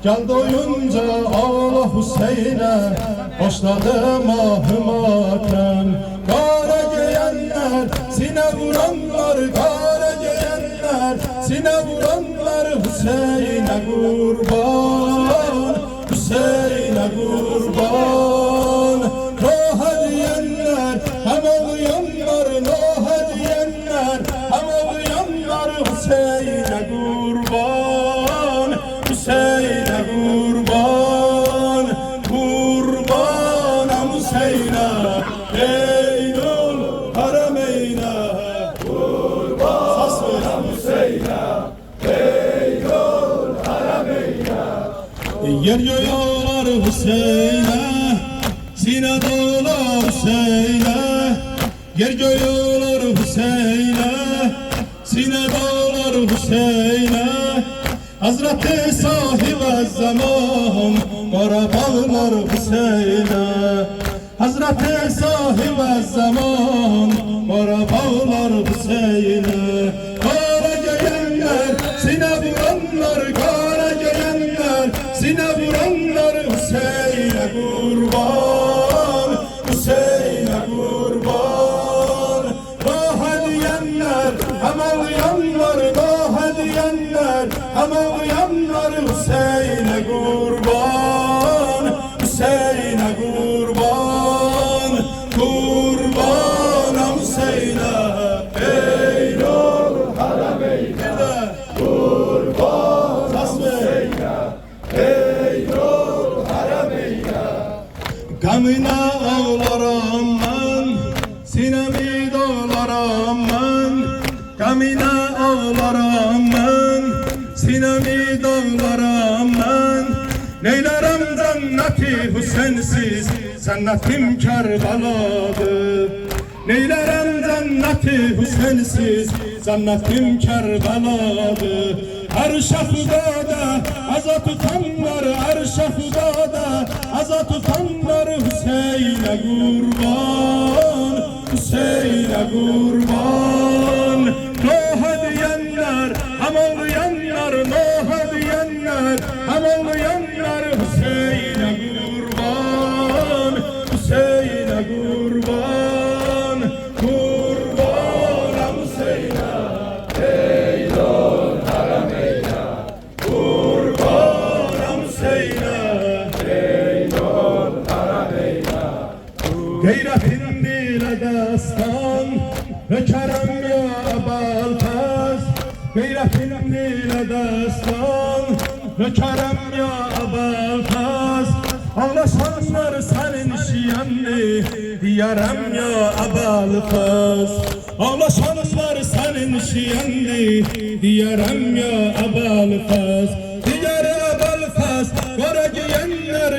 Gel doyunca ağla Hüseyin'e, başladım ahım atem. Kara giyenler, sine vuranlar, kara giyenler, sine vuranlar Hüseyin'e kurban, Hüseyin'e kurban. Noha diyenler, hem ağlayanlar, noha diyenler, hem ağlayanlar Hüseyin'e kurban, Hüseyin'e kurban, kurbanım Hüseyin'e, Eylül Harameyne, kurban. Sas verin Hüseyin'e, Eylül Harameyne. Yer yoyar Hüseyin'e, sine dolar Hüseyin'e. Yer yoyar Hüseyin'e, sine dolar Hüseyin'e. Hazreti sahibi zaman, kara bağlar Hüseyin'e. Hazreti sahibi zaman, kara bağlar Hüseyin'e. Kara giyenler, sine vuranlar, kara giyenler, sine vuranlar Hüseyin'e kurban, Hüseyin'e kurban. Noha diyenler, hem ağlayanlar, noha diyenler, hem ağlayanlar Hüseyin'e kurban, Hüseyin'e kurban, kurbanım Hüseyin'e, Eylül Harameyne, kurban Hüseyin'e, Eylül Harameyne. Gamına ağlarım ben, sinemi dağlarım ben, gamına ağlarım ben, sinemi dağlarım ben. Neylerim cenneti Hüseyinsiz, cennetim Kerbeladır. Neylerim cenneti Hüseyinsiz, cennetim Kerbeladır. Her şafıdada azat tutanlar, her şafıdada azat tutanlar Hüseyin'e kurban, Hüseyin'e kurban. Noha diyenler, hem ağlayanlar, noha diyenler, hem ağlayanlar Hüseyin'e kurban, Hüseyin'e kurban, kurbanım Hüseyin'e, Eylül Harameyne, kurbanım Hüseyin'e, Eylül Harameyne. Gayretin dile destan, kerem ya baltaz. Gayretin dile destan, kerem ya baltaz. Ağlaşanlar senin şiyanlı, diyarem ya baltaz. Ağlaşanlar senin şiyanlı, diyarem ya baltaz. Diyar baltaz, kara giyenler,